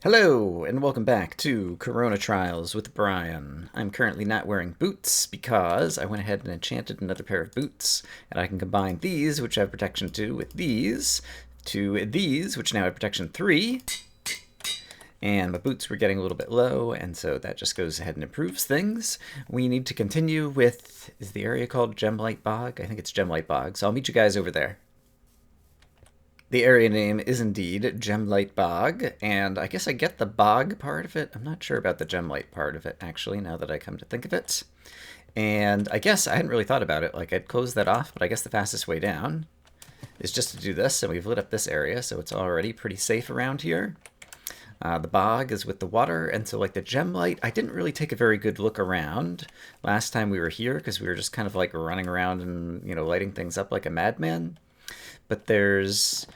Hello, and welcome back to Corona Trials with Brian. I'm currently not wearing boots because I went ahead and enchanted another pair of boots, and I can combine these, which have protection 2, with these, to these, which now have protection 3, and my boots were getting a little bit low, and so that just goes ahead and improves things. We need to continue with, is the area called Gemlight Bog? I think it's Gemlight Bog, so I'll meet you guys over there. The area name is indeed Gemlight Bog, and I guess I get the bog part of it. I'm not sure about the Gemlight part of it, actually, now that I come to think of it. And I guess I hadn't really thought about it. Like, I'd close that off, but I guess the fastest way down is just to do this, and we've lit up this area, so it's already pretty safe around here. The bog is with the water, and so like the Gemlight, I didn't really take a very good look around last time we were here, because we were just kind of like running around and, lighting things up like a madman. But there's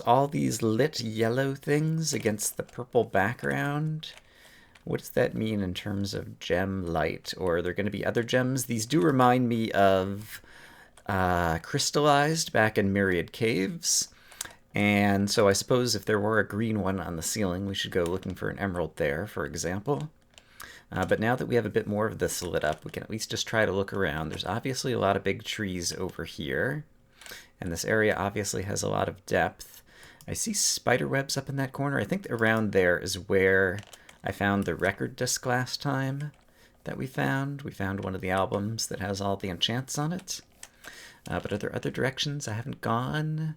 all these lit yellow things against the purple background. What does that mean in terms of gem light? Or are there going to be other gems? These do remind me of crystallized back in Myriad Caves. And so I suppose if there were a green one on the ceiling, we should go looking for an emerald there, for example. But now that we have a bit more of this lit up, we can at least just try to look around. There's obviously a lot of big trees over here. And this area obviously has a lot of depth. I see spider webs up in that corner. I think around there is where I found the record disc last time that we found. We found one of the albums that has all the enchants on it. But are there other directions I haven't gone?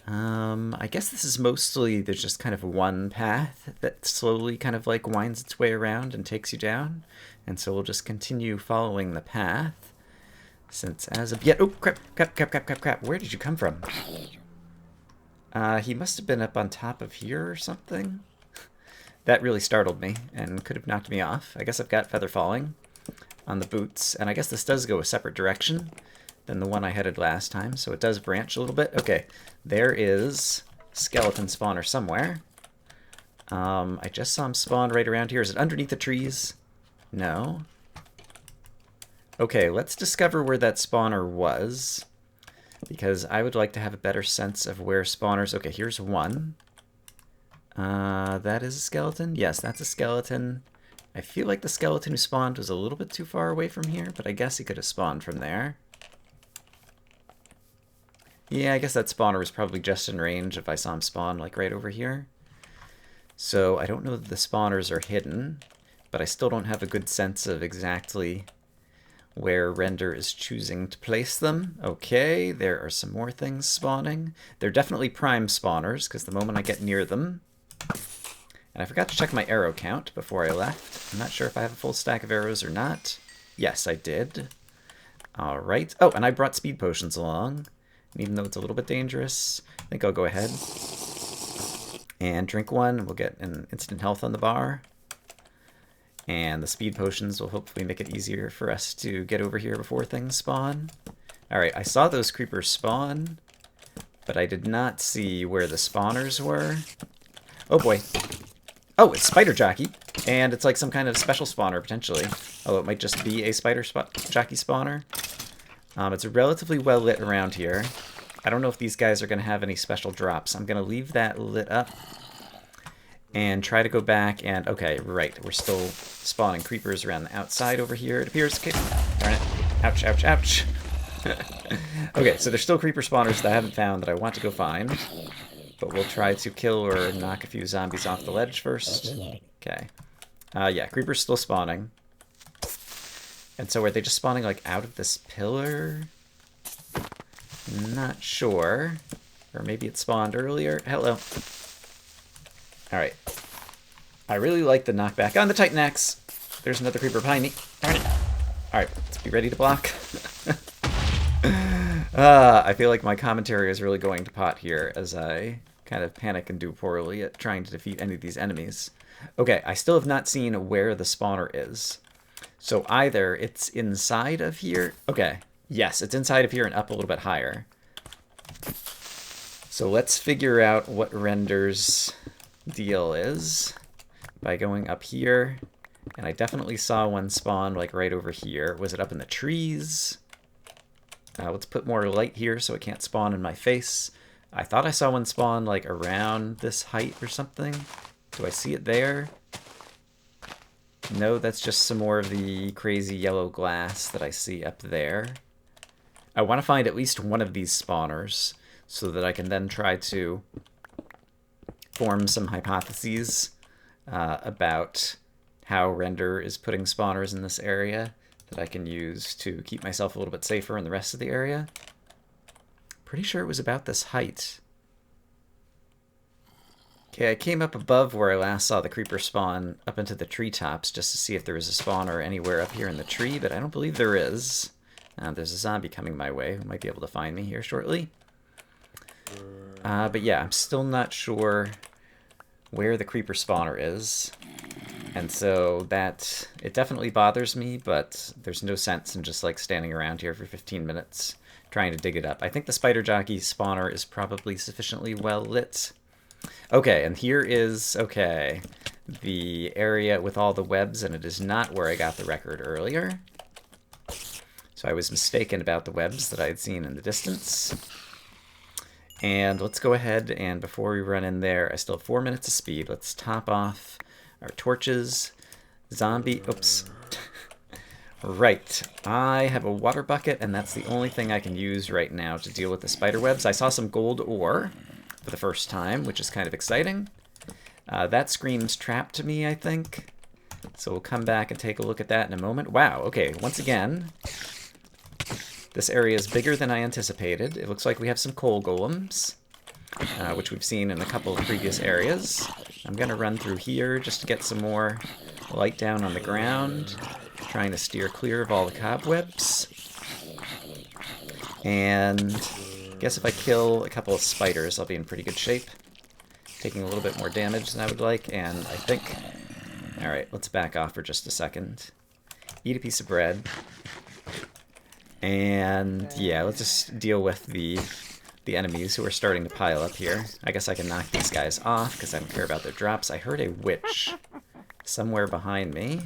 I guess this is mostly, there's just kind of one path that slowly kind of like winds its way around and takes you down. And so we'll just continue following the path. Since as of yet, oh crap, where did you come from? He must have been up on top of here or something. That really startled me and could have knocked me off. I guess I've got feather falling on the boots, and I guess this does go a separate direction than the one I headed last time, so it does branch a little bit. Okay, there is skeleton spawner somewhere. I just saw him spawn right around here. Is it underneath the trees? No. Okay, let's discover where that spawner was, because I would like to have a better sense of where spawners... Okay, here's one. That is a skeleton? Yes, that's a skeleton. I feel like the skeleton who spawned was a little bit too far away from here, but I guess he could have spawned from there. Yeah, I guess that spawner was probably just in range if I saw him spawn, like, right over here. So I don't know that the spawners are hidden, but I still don't have a good sense of exactly where Render is choosing to place them. Okay, there are some more things spawning. They're definitely prime spawners, because the moment I get near them... And I forgot to check my arrow count before I left. I'm not sure if I have a full stack of arrows or not. Yes, I did. Alright. Oh, and I brought speed potions along. And even though it's a little bit dangerous, I think I'll go ahead and drink one. We'll get an instant health on the bar. And the speed potions will hopefully make it easier for us to get over here before things spawn. Alright, I saw those creepers spawn, but I did not see where the spawners were. Oh boy. Oh, it's Spider Jockey, and it's like some kind of special spawner, potentially. Although it might just be a Spider Jockey spawner. It's relatively well lit around here. I don't know if these guys are going to have any special drops. I'm going to leave that lit up and try to go back and... Okay, right, we're still spawning creepers around the outside over here, it appears. Okay, darn it. Ouch, ouch, ouch. Okay, so there's still creeper spawners that I haven't found that I want to go find. But we'll try to kill or knock a few zombies off the ledge first. Okay. Yeah, creepers still spawning. And so are they just spawning, like, out of this pillar? Not sure. Or maybe it spawned earlier. Hello. Alright. I really like the knockback on the Titan Axe. There's another creeper behind me. Darn it. Alright, let's be ready to block. I feel like my commentary is really going to pot here as I kind of panic and do poorly at trying to defeat any of these enemies. Okay, I still have not seen where the spawner is. So either it's inside of here. Okay, yes, it's inside of here and up a little bit higher. So let's figure out what Render's deal is by going up here. And I definitely saw one spawn like right over here. Was it up in the trees? Let's put more light here so it can't spawn in my face. I thought I saw one spawn like around this height or something. Do I see it there? No, that's just some more of the crazy yellow glass that I see up there. I want to find at least one of these spawners so that I can then try to form some hypotheses about how Render is putting spawners in this area that I can use to keep myself a little bit safer in the rest of the area. Pretty sure it was about this height. Okay, I came up above where I last saw the creeper spawn up into the treetops just to see if there was a spawner anywhere up here in the tree, but I don't believe there is. There's a zombie coming my way who might be able to find me here shortly. But yeah, I'm still not sure where the creeper spawner is. And so that, it definitely bothers me, but there's no sense in just like standing around here for 15 minutes trying to dig it up. I think the spider jockey spawner is probably sufficiently well lit. Okay, and here is, okay, the area with all the webs, and it is not where I got the record earlier. So I was mistaken about the webs that I had seen in the distance. And let's go ahead, and before we run in there, I still have 4 minutes of speed. Let's top off our torches. Zombie, oops. Right, I have a water bucket, and that's the only thing I can use right now to deal with the spider webs. I saw some gold ore for the first time, which is kind of exciting. That screams trap to me, I think. So we'll come back and take a look at that in a moment. Wow, okay, once again, this area is bigger than I anticipated. It looks like we have some coal golems, which we've seen in a couple of previous areas. I'm going to run through here just to get some more light down on the ground, trying to steer clear of all the cobwebs. And I guess if I kill a couple of spiders, I'll be in pretty good shape. Taking a little bit more damage than I would like, and I think... Alright, let's back off for just a second. Eat a piece of bread. And yeah, let's just deal with the enemies who are starting to pile up here. I guess I can knock these guys off because I don't care about their drops. I heard a witch somewhere behind me.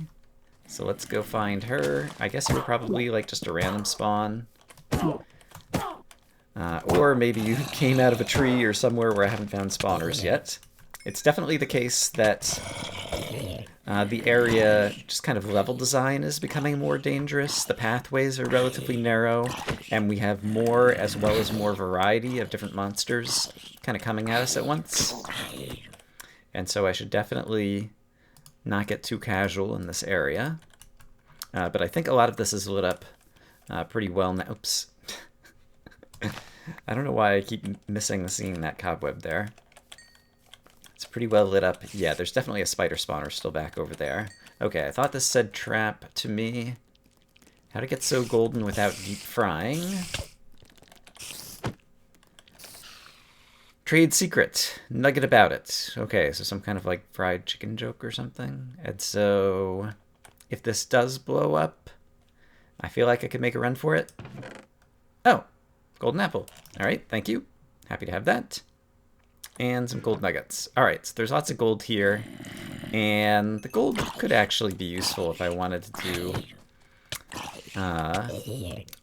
So let's go find her. I guess you're probably like just a random spawn. Or maybe you came out of a tree or somewhere where I haven't found spawners yet. It's definitely the case that the area, just kind of level design, is becoming more dangerous. The pathways are relatively narrow, and we have more as well as more variety of different monsters kind of coming at us at once. And so I should definitely not get too casual in this area. But I think a lot of this is lit up pretty well now. Oops. I don't know why I keep missing seeing that cobweb there. It's pretty well lit up. Yeah, there's definitely a spider spawner still back over there. Okay, I thought this said trap to me. How to get so golden without deep frying. Trade secret. Nugget about it. Okay, so some kind of like fried chicken joke or something. And so if this does blow up, I feel like I could make a run for it. Oh, golden apple. All right, thank you. Happy to have that. And some gold nuggets. All right, so there's lots of gold here. And the gold could actually be useful if I wanted to do,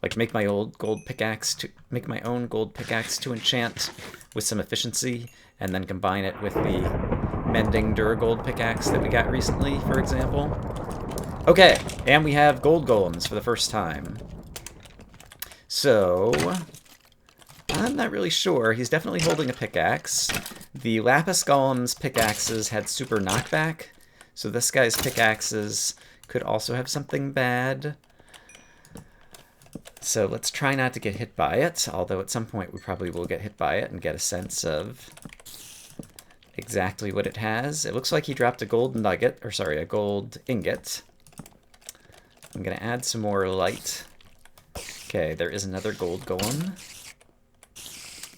like make my own gold pickaxe to enchant with some efficiency, and then combine it with the mending Duragold pickaxe that we got recently, for example. Okay, and we have gold golems for the first time. So I'm not really sure. He's definitely holding a pickaxe. The lapis golem's pickaxes had super knockback, so this guy's pickaxes could also have something bad. So let's try not to get hit by it, although at some point we probably will get hit by it and get a sense of exactly what it has. It looks like he dropped a gold nugget, or sorry, a gold ingot. I'm going to add some more light. Okay, there is another gold golem.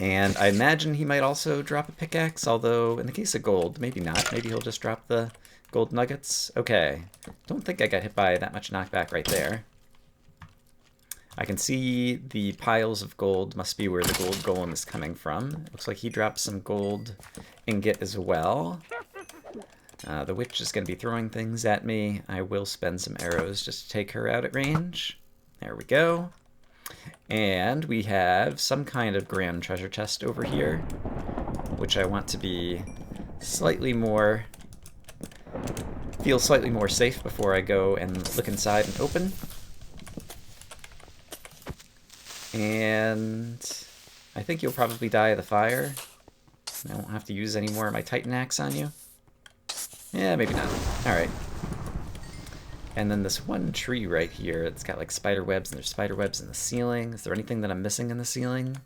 And I imagine he might also drop a pickaxe, although in the case of gold, maybe not. Maybe he'll just drop the gold nuggets. Okay, don't think I got hit by that much knockback right there. I can see the piles of gold must be where the gold golem is coming from. Looks like he dropped some gold ingot as well. The witch is going to be throwing things at me. I will spend some arrows just to take her out at range. There we go. And we have some kind of grand treasure chest over here, which I want to be slightly more... feel slightly more safe before I go and look inside and open. And I think you'll probably die of the fire. I won't have to use any more of my Titan Axe on you. Yeah, maybe not. Alright. And then this one tree right here, it's got like spider webs, and there's spider webs in the ceiling. Is there anything that I'm missing in the ceiling?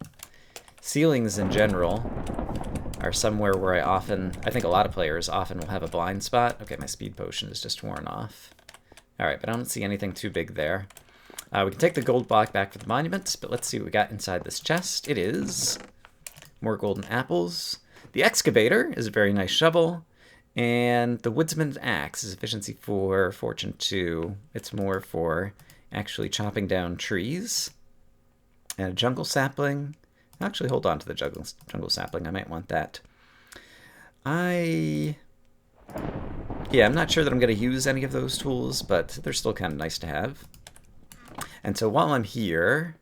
Ceilings in general are somewhere where I think a lot of players often will have a blind spot. Okay, my speed potion is just worn off. Alright, but I don't see anything too big there. We can take the gold block back for the monument, but let's see what we got inside this chest. It is more golden apples. The excavator is a very nice shovel. And the woodsman's axe is efficiency 4, fortune 2. It's more for actually chopping down trees. And a jungle sapling. Actually, hold on to the jungle sapling. I might want that. I'm not sure that I'm going to use any of those tools, but they're still kind of nice to have. And so while I'm here,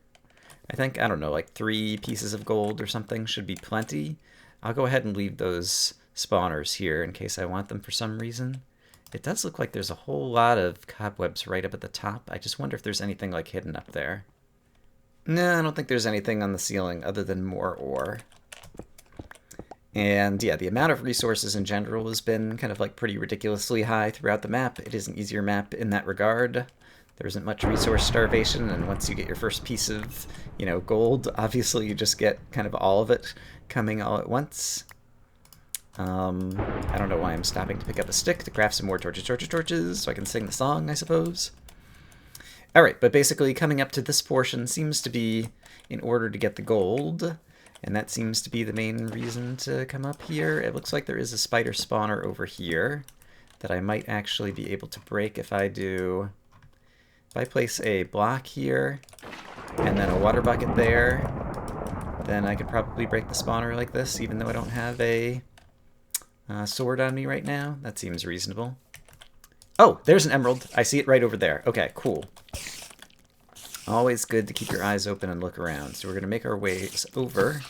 I think, I don't know, like 3 pieces of gold or something should be plenty. I'll go ahead and leave those spawners here in case I want them for some reason. It does look like there's a whole lot of cobwebs right up at the top. I just wonder if there's anything like hidden up there. No, I don't think there's anything on the ceiling other than more ore. And yeah, the amount of resources in general has been kind of like pretty ridiculously high throughout the map. It is an easier map in that regard. There isn't much resource starvation, and once you get your first piece of, gold, obviously you just get kind of all of it coming all at once. I don't know why I'm stopping to pick up a stick to craft some more torches, so I can sing the song, I suppose. Alright, but basically coming up to this portion seems to be in order to get the gold, and that seems to be the main reason to come up here. It looks like there is a spider spawner over here that I might actually be able to break if I do... If I place a block here, and then a water bucket there, then I could probably break the spawner like this, even though I don't have a sword on me right now. That seems reasonable. Oh, there's an emerald. I see it right over there. Okay, cool. Always good to keep your eyes open and look around. So we're going to make our ways over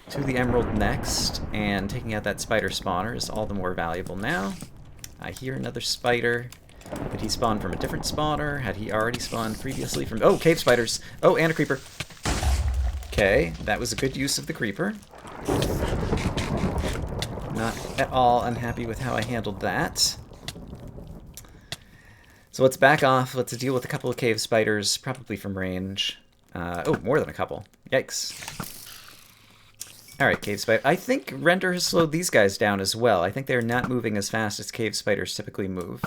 to the emerald next, and taking out that spider spawner is all the more valuable now. I hear another spider. Did he spawn from a different spawner? Had he already spawned previously from... Oh, cave spiders! Oh, and a creeper. Okay, that was a good use of the creeper. Not at all unhappy with how I handled that. So let's back off. Let's deal with a couple of cave spiders, probably from range. Oh, more than a couple. Yikes. Alright, cave spider. I think Render has slowed these guys down as well. I think they're not moving as fast as cave spiders typically move.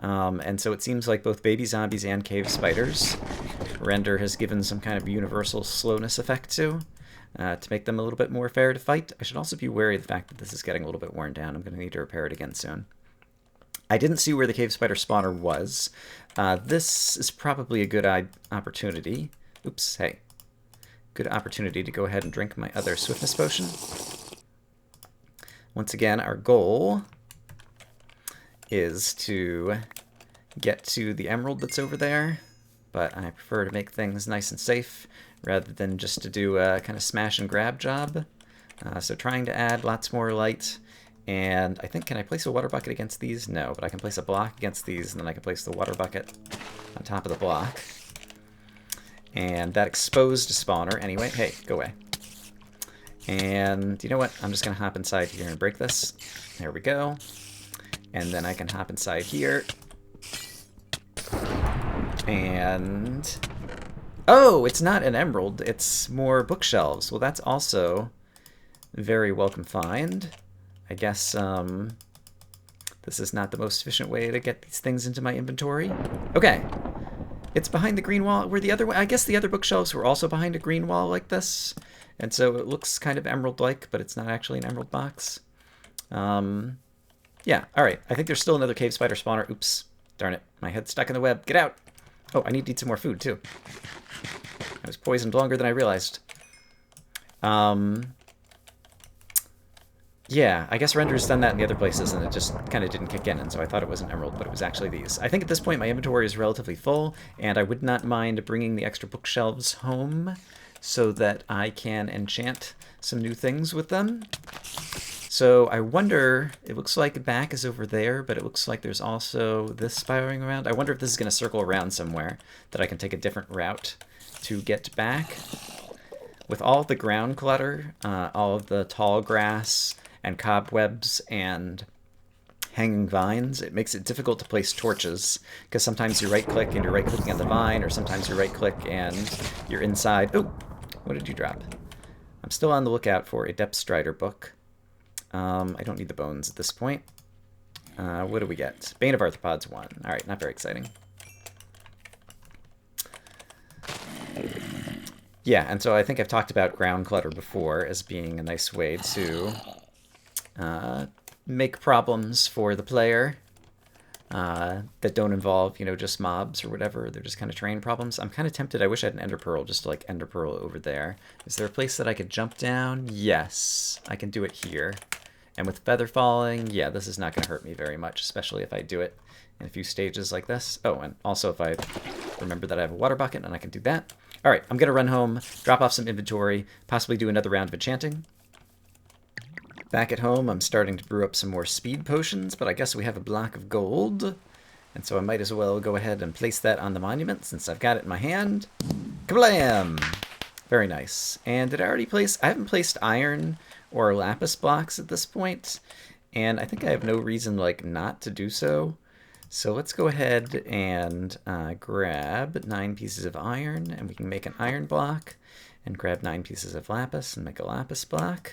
And so it seems like both baby zombies and cave spiders, Render has given some kind of universal slowness effect to make them a little bit more fair to fight. I should also be wary of the fact that this is getting a little bit worn down. I'm going to need to repair it again soon. I didn't see where the cave spider spawner was. This is probably a good opportunity. Oops, hey. Good opportunity to go ahead and drink my other swiftness potion. Once again, our goal is to get to the emerald that's over there, but I prefer to make things nice and safe rather than just to do a kind of smash and grab job. So trying to add lots more light, and I think, can I place a water bucket against these? No, but I can place a block against these, and then I can place the water bucket on top of the block. And that exposed spawner, anyway, hey, go away. And you know what, I'm just going to hop inside here and break this. There we go. And then I can hop inside here. And... oh, it's not an emerald. It's more bookshelves. Well, that's also a very welcome find. I guess this is not the most efficient way to get these things into my inventory. Okay. It's behind the green wall. Where the other way... I guess the other bookshelves were also behind a green wall like this. And so it looks kind of emerald-like, but it's not actually an emerald box. Yeah, alright. I think there's still another cave spider spawner. Oops. Darn it. My head's stuck in the web. Get out! Oh, I need to eat some more food, too. I was poisoned longer than I realized. Yeah, I guess render's done that in the other places and it just kind of didn't kick in, and so I thought it was an emerald, but it was actually these. I think at this point my inventory is relatively full, and I would not mind bringing the extra bookshelves home so that I can enchant some new things with them. So I wonder, it looks like back is over there, but it looks like there's also this spiraling around. I wonder if this is going to circle around somewhere, that I can take a different route to get back. With all of the ground clutter, all of the tall grass and cobwebs and hanging vines, it makes it difficult to place torches, because sometimes you right-click and you're right-clicking on the vine, or sometimes you right-click and you're inside. Oh, what did you drop? I'm still on the lookout for a Depth Strider book. I don't need the bones at this point. What do we get? Bane of Arthropods 1. Alright, not very exciting. Yeah, and so I think I've talked about ground clutter before as being a nice way to make problems for the player that don't involve, you know, just mobs or whatever. They're just kind of terrain problems. I'm kind of tempted. I wish I had an ender pearl just to like ender pearl over there. Is there a place that I could jump down? Yes, I can do it here. And with feather falling, yeah, this is not going to hurt me very much, especially if I do it in a few stages like this. Oh, and also if I remember that I have a water bucket and I can do that. All right, I'm going to run home, drop off some inventory, possibly do another round of enchanting. Back at home, I'm starting to brew up some more speed potions, but I guess we have a block of gold. And so I might as well go ahead and place that on the monument since I've got it in my hand. Kablam! Very nice. And did I already place... I haven't placed iron or lapis blocks at this point, and I think I have no reason like not to do so. So let's go ahead and grab 9 pieces of iron, and we can make an iron block, and grab 9 pieces of lapis and make a lapis block.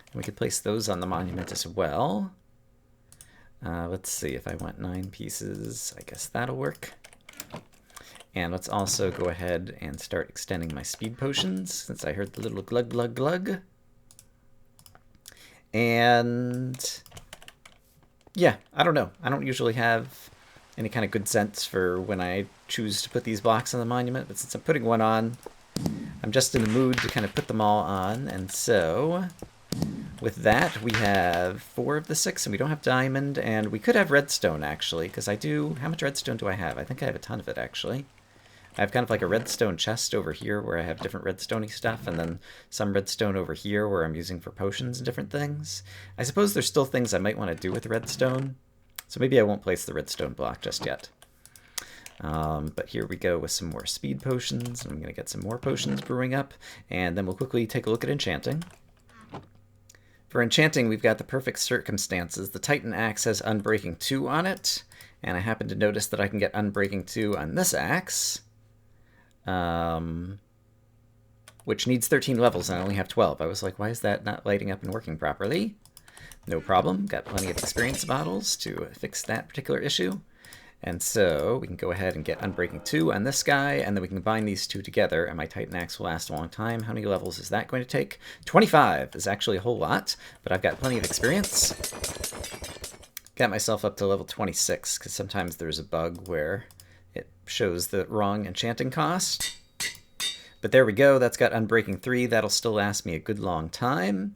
And we could place those on the monument as well. Let's see if I want 9 pieces. I guess that'll work. And let's also go ahead and start extending my speed potions, since I heard the little glug glug glug. And yeah, I don't know. I don't usually have any kind of good sense for when I choose to put these blocks on the monument, but since I'm putting one on, I'm just in the mood to kind of put them all on. And so with that, we have 4 of the 6, and we don't have diamond, and we could have redstone actually, because I do... How much redstone do I have? I think I have a ton of it actually. I have kind of like a redstone chest over here where I have different redstoney stuff, and then some redstone over here where I'm using for potions and different things. I suppose there's still things I might want to do with redstone, so maybe I won't place the redstone block just yet. But here we go with some more speed potions, and I'm going to get some more potions brewing up, and then we'll quickly take a look at enchanting. For enchanting, we've got the perfect circumstances. The Titan axe has Unbreaking 2 on it, and I happen to notice that I can get Unbreaking 2 on this axe. Which needs 13 levels, and I only have 12. I was like, why is that not lighting up and working properly? No problem. Got plenty of experience bottles to fix that particular issue. And so we can go ahead and get Unbreaking 2 on this guy, and then we can combine these two together, and my Titan Axe will last a long time. How many levels is that going to take? 25 is actually a whole lot, but I've got plenty of experience. Got myself up to level 26, because sometimes there's a bug where it shows the wrong enchanting cost. But there we go, that's got Unbreaking 3. That'll still last me a good long time.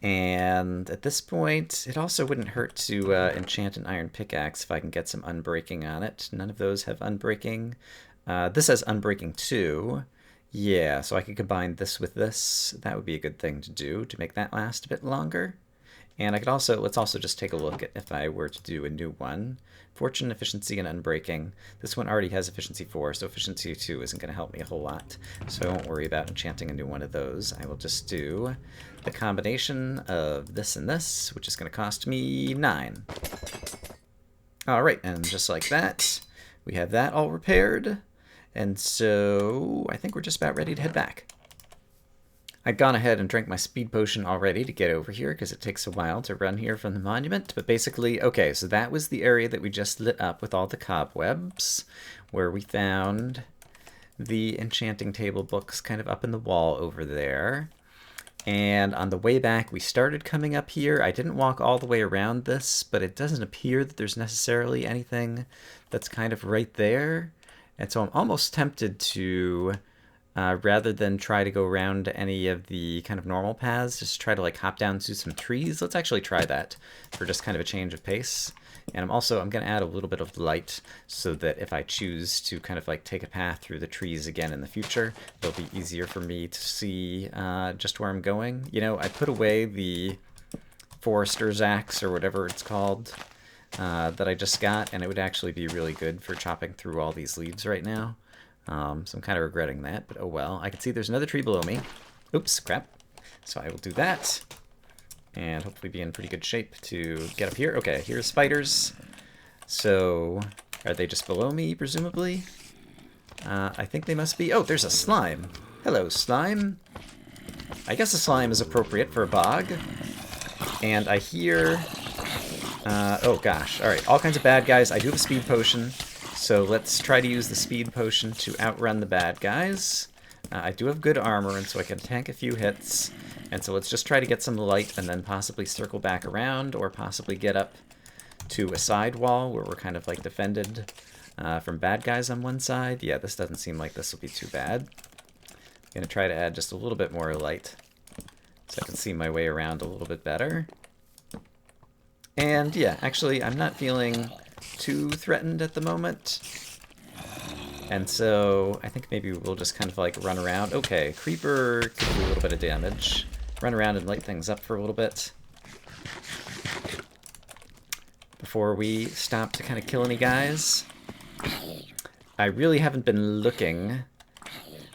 And at this point, it also wouldn't hurt to enchant an iron pickaxe if I can get some Unbreaking on it. None of those have Unbreaking. This has Unbreaking 2. Yeah, so I could combine this with this. That would be a good thing to do to make that last a bit longer. And I could also, let's also just take a look at if I were to do a new one. Fortune, Efficiency, and Unbreaking. This one already has Efficiency 4, so Efficiency 2 isn't going to help me a whole lot. So I won't worry about enchanting a new one of those. I will just do the combination of this and this, which is going to cost me 9. Alright, and just like that, we have that all repaired. And so I think we're just about ready to head back. I'd gone ahead and drank my speed potion already to get over here because it takes a while to run here from the monument. But basically, okay, so that was the area that we just lit up with all the cobwebs, where we found the enchanting table books kind of up in the wall over there. And on the way back, we started coming up here. I didn't walk all the way around this, but it doesn't appear that there's necessarily anything that's kind of right there. And so I'm almost tempted to rather than try to go around any of the kind of normal paths, just try to like hop down to some trees. Let's actually try that for just kind of a change of pace. And I'm going to add a little bit of light so that if I choose to kind of like take a path through the trees again in the future, it'll be easier for me to see just where I'm going. You know, I put away the forester's axe or whatever it's called that I just got, and it would actually be really good for chopping through all these leaves right now. So I'm kind of regretting that, but oh well. I can see there's another tree below me. Oops, crap. So I will do that, and hopefully be in pretty good shape to get up here. Okay, here's spiders. So, are they just below me, presumably? I think they must be. Oh, there's a slime. Hello, slime. I guess a slime is appropriate for a bog. And I hear... oh gosh, alright, all kinds of bad guys. I do have a speed potion. So let's try to use the speed potion to outrun the bad guys. I do have good armor, and so I can tank a few hits. And so let's just try to get some light and then possibly circle back around, or possibly get up to a side wall where we're kind of like defended from bad guys on one side. Yeah, this doesn't seem like this will be too bad. I'm going to try to add just a little bit more light so I can see my way around a little bit better. And yeah, actually, I'm not feeling too threatened at the moment. And so I think maybe we'll just kind of like run around. Okay, creeper could do a little bit of damage. Run around and light things up for a little bit before we stop to kind of kill any guys. I really haven't been looking.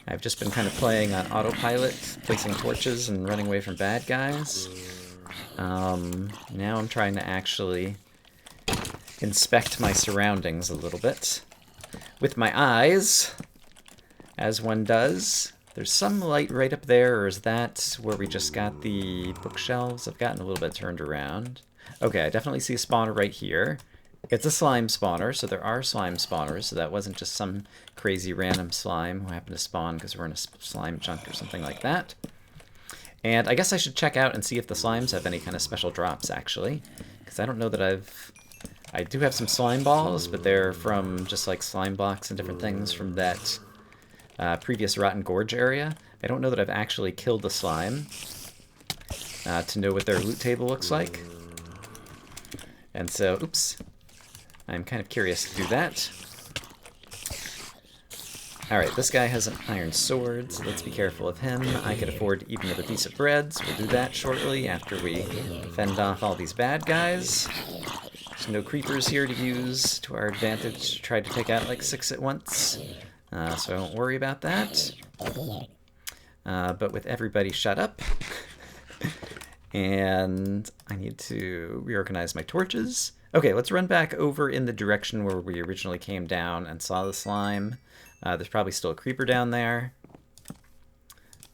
I've just been kind of playing on autopilot, placing torches and running away from bad guys. Now I'm trying to actually inspect my surroundings a little bit with my eyes, as one does. There's some light right up there, or is that where we just got the bookshelves? I've gotten a little bit turned around. Okay, I definitely see a spawner right here. It's a slime spawner, so there are slime spawners, so that wasn't just some crazy random slime who happened to spawn because we're in a slime chunk or something like that. And I guess I should check out and see if the slimes have any kind of special drops, actually, because I don't know that I do have some slime balls, but they're from just like slime blocks and different things from that previous Rotten Gorge area. I don't know that I've actually killed the slime to know what their loot table looks like. And so, oops, I'm kind of curious to do that. Alright, this guy has an iron sword, so let's be careful of him. I could afford to eat another piece of bread, so we'll do that shortly after we fend off all these bad guys. There's no creepers here to use to our advantage to try to take out like 6 at once, so I won't worry about that. But with everybody shut up, and I need to reorganize my torches. Okay, let's run back over in the direction where we originally came down and saw the slime. There's probably still a creeper down there.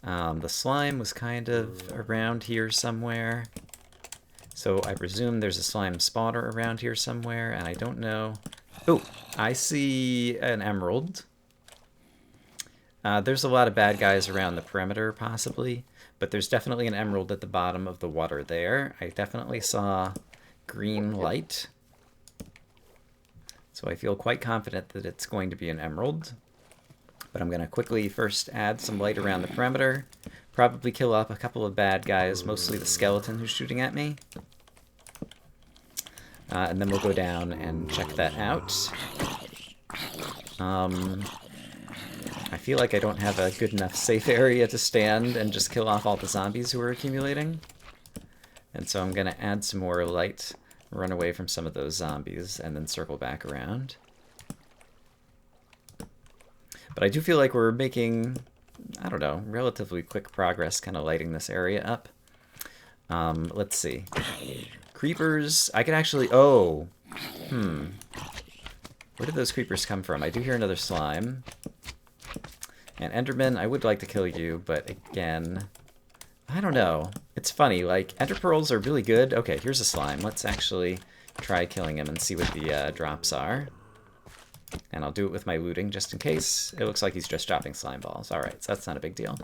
The slime was kind of around here somewhere. So I presume there's a slime spawner around here somewhere, and I don't know. Oh, I see an emerald. There's a lot of bad guys around the perimeter, possibly, but there's definitely an emerald at the bottom of the water there. I definitely saw green light. So I feel quite confident that it's going to be an emerald. But I'm going to quickly first add some light around the perimeter. Probably kill off a couple of bad guys, mostly the skeleton who's shooting at me. And then we'll go down and check that out. I feel like I don't have a good enough safe area to stand and just kill off all the zombies who are accumulating. And so I'm going to add some more light, run away from some of those zombies, and then circle back around. But I do feel like we're making, I don't know, relatively quick progress kind of lighting this area up. Let's see. Creepers, I could actually, oh, where did those creepers come from? I do hear another slime. And Enderman, I would like to kill you, but again, I don't know. It's funny, like, Ender Pearls are really good. Okay, here's a slime. Let's actually try killing him and see what the drops are. And I'll do it with my looting just in case. It looks like he's just dropping slime balls. Alright, so that's not a big deal.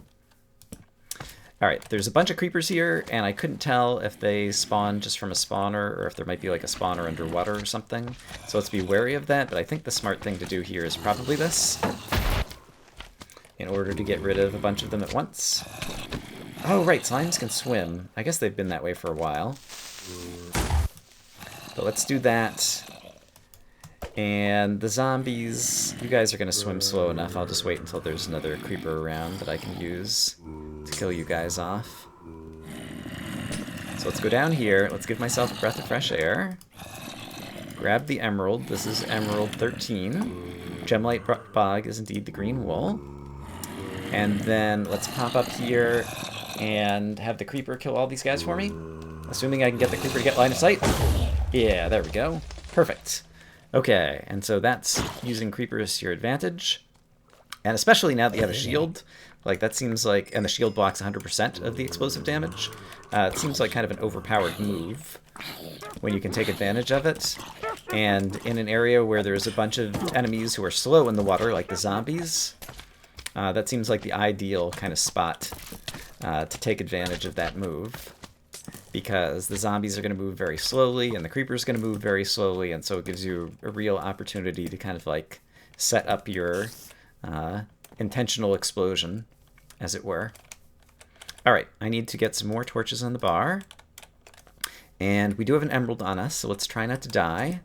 Alright, there's a bunch of creepers here, and I couldn't tell if they spawn just from a spawner or if there might be like a spawner underwater or something. So let's be wary of that, but I think the smart thing to do here is probably this. in order to get rid of a bunch of them at once. Oh, right, slimes can swim. I guess they've been that way for a while. But let's do that. And the zombies, you guys are going to swim slow enough. I'll just wait until there's another creeper around that I can use to kill you guys off. So let's go down here. Let's give myself a breath of fresh air. Grab the emerald. This is Emerald 13. Gemlight Bog is indeed the green wool. And then let's pop up here and have the creeper kill all these guys for me. Assuming I can get the creeper to get line of sight. Yeah, there we go. Perfect. Okay, and so that's using creepers to your advantage. And especially now that you have a shield, like that seems like, and the shield blocks 100% of the explosive damage. It seems like kind of an overpowered move when you can take advantage of it. And in an area where there's a bunch of enemies who are slow in the water, like the zombies, that seems like the ideal kind of spot to take advantage of that move. Because the zombies are going to move very slowly, and the creeper's going to move very slowly, and so it gives you a real opportunity to kind of like set up your intentional explosion, as it were. Alright, I need to get some more torches on the bar. And we do have an emerald on us, so let's try not to die.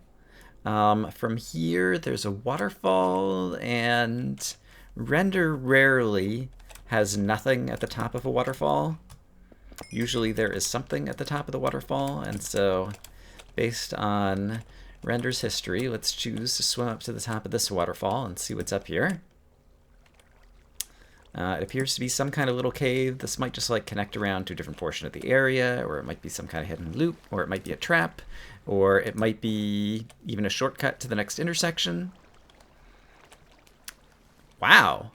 From here, there's a waterfall, and Render rarely has nothing at the top of a waterfall. Usually there is something at the top of the waterfall, and so based on Render's history, let's choose to swim up to the top of this waterfall and see what's up here. It appears to be some kind of little cave. This might just like connect around to a different portion of the area, or it might be some kind of hidden loop, or it might be a trap, or it might be even a shortcut to the next intersection. Wow.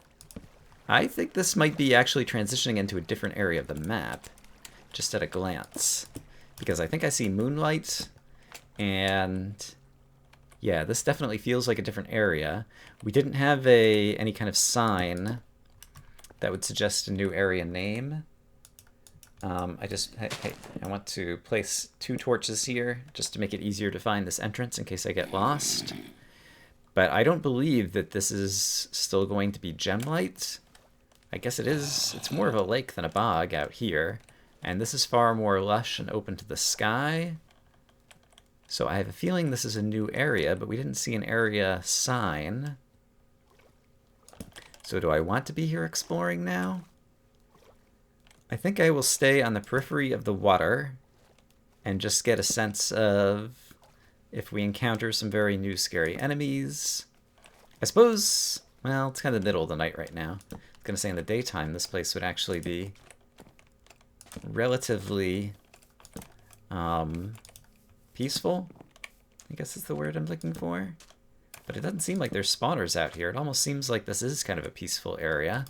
I think this might be actually transitioning into a different area of the map, just at a glance. Because I think I see moonlight, and yeah, this definitely feels like a different area. We didn't have any kind of sign that would suggest a new area name. Hey, I want to place 2 torches here just to make it easier to find this entrance in case I get lost. But I don't believe that this is still going to be Gemlight. I guess it is. It's more of a lake than a bog out here. And this is far more lush and open to the sky. So I have a feeling this is a new area, but we didn't see an area sign. So do I want to be here exploring now? I think I will stay on the periphery of the water and just get a sense of if we encounter some very new scary enemies. I suppose, well, it's kind of the middle of the night right now. I was going to say in the daytime this place would actually be relatively peaceful, I guess is the word I'm looking for. But it doesn't seem like there's spawners out here. It almost seems like this is kind of a peaceful area.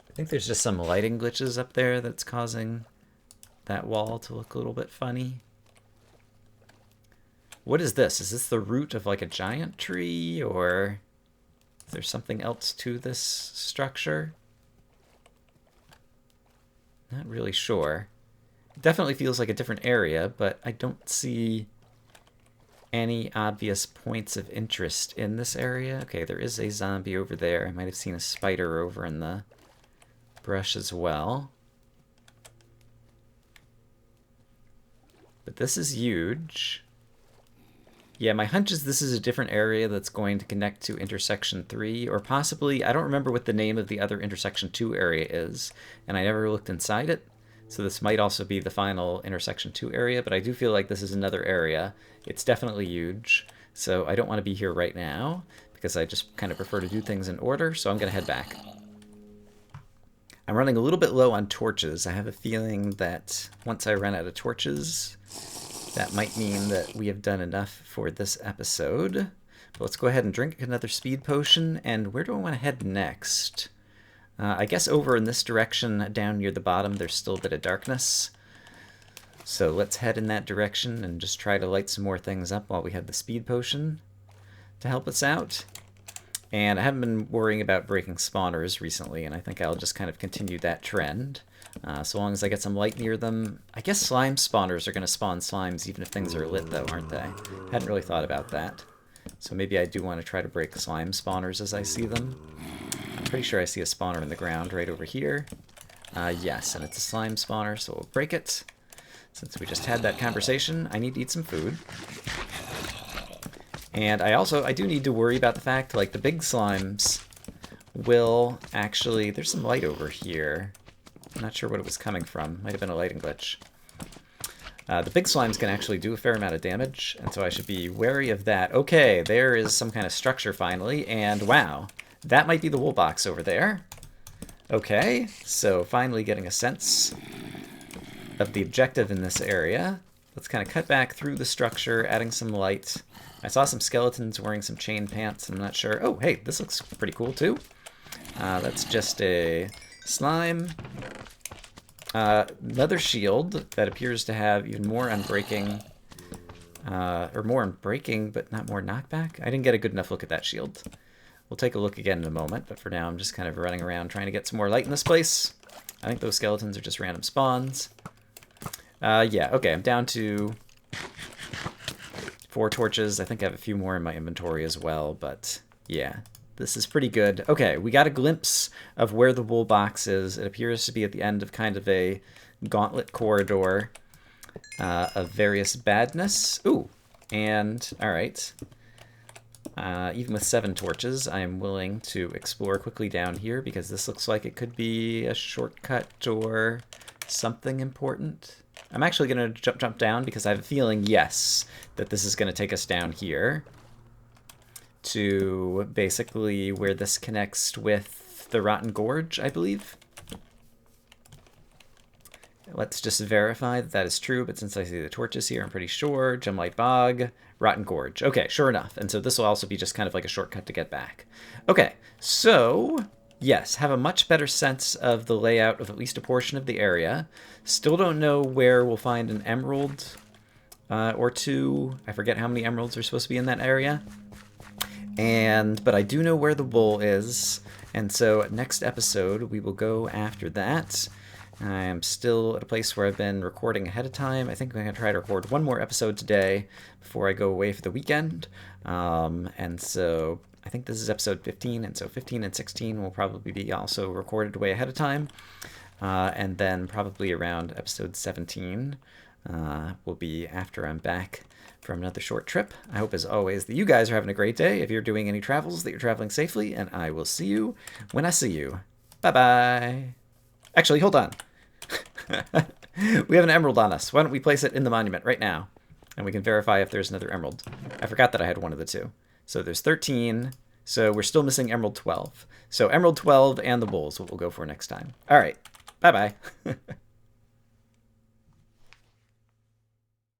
I think there's just some lighting glitches up there that's causing that wall to look a little bit funny. What is this? Is this the root of like a giant tree, or is there something else to this structure? Not really sure. It definitely feels like a different area, but I don't see any obvious points of interest in this area. Okay, there is a zombie over there. I might have seen a spider over in the brush as well. But this is huge. Yeah, my hunch is this is a different area that's going to connect to intersection 3, or possibly, I don't remember what the name of the other intersection 2 area is, and I never looked inside it. So this might also be the final intersection 2 area, but I do feel like this is another area. It's definitely huge, so I don't want to be here right now, because I just kind of prefer to do things in order, so I'm going to head back. I'm running a little bit low on torches. I have a feeling that once I run out of torches, that might mean that we have done enough for this episode. But let's go ahead and drink another speed potion, and where do I want to head next? I guess over in this direction, down near the bottom, there's still a bit of darkness. So let's head in that direction and just try to light some more things up while we have the speed potion to help us out. And I haven't been worrying about breaking spawners recently, and I think I'll just kind of continue that trend. So long as I get some light near them. I guess slime spawners are going to spawn slimes even if things are lit, though, aren't they? Hadn't really thought about that. So maybe I do want to try to break slime spawners as I see them. I'm pretty sure I see a spawner in the ground right over here. Yes, and it's a slime spawner, so we'll break it. Since we just had that conversation, I need to eat some food. And I do need to worry about the fact, like, the big slimes will actually... There's some light over here. I'm not sure what it was coming from. Might have been a lighting glitch. The big slimes can actually do a fair amount of damage, and so I should be wary of that. Okay, there is some kind of structure finally, and wow, that might be the wool box over there. Okay, so finally getting a sense of the objective in this area. Let's kind of cut back through the structure, adding some light. I saw some skeletons wearing some chain pants. I'm not sure. Oh, hey, this looks pretty cool too. That's just a slime. Leather shield that appears to have even more unbreaking, or more unbreaking, but not more knockback. I didn't get a good enough look at that shield. We'll take a look again in a moment, but for now I'm just kind of running around trying to get some more light in this place. I think those skeletons are just random spawns. Yeah, okay, I'm down to 4 torches. I think I have a few more in my inventory as well, but yeah. This is pretty good. Okay, we got a glimpse of where the wool box is. It appears to be at the end of kind of a gauntlet corridor of various badness. Ooh, and all right. Even with 7 torches, I am willing to explore quickly down here because this looks like it could be a shortcut or something important. I'm actually going to jump down because I have a feeling, yes, that this is going to take us down here to basically where this connects with the Rotten Gorge, I believe. Let's just verify that that is true, but since I see the torches here, I'm pretty sure. Gemlight Bog, Rotten Gorge. Okay, sure enough. And so this will also be just kind of like a shortcut to get back. Okay, so yes, have a much better sense of the layout of at least a portion of the area. Still don't know where we'll find an emerald or 2. I forget how many emeralds are supposed to be in that area. But I do know where the wool is, and so next episode we will go after that. I am still at a place where I've been recording ahead of time. I think I'm going to try to record 1 more episode today before I go away for the weekend. And so I think this is episode 15, and so 15 and 16 will probably be also recorded way ahead of time. And then probably around episode 17 will be after I'm back from another short trip. I hope, as always, that you guys are having a great day. If you're doing any travels, that you're traveling safely, and I will see you when I see you. Bye-bye. Actually, hold on. We have an emerald on us. Why don't we place it in the monument right now, and we can verify if there's another emerald. I forgot that I had one of the 2. So there's 13, so we're still missing emerald 12. So emerald 12 and the wool is what we'll go for next time. All right. Bye-bye.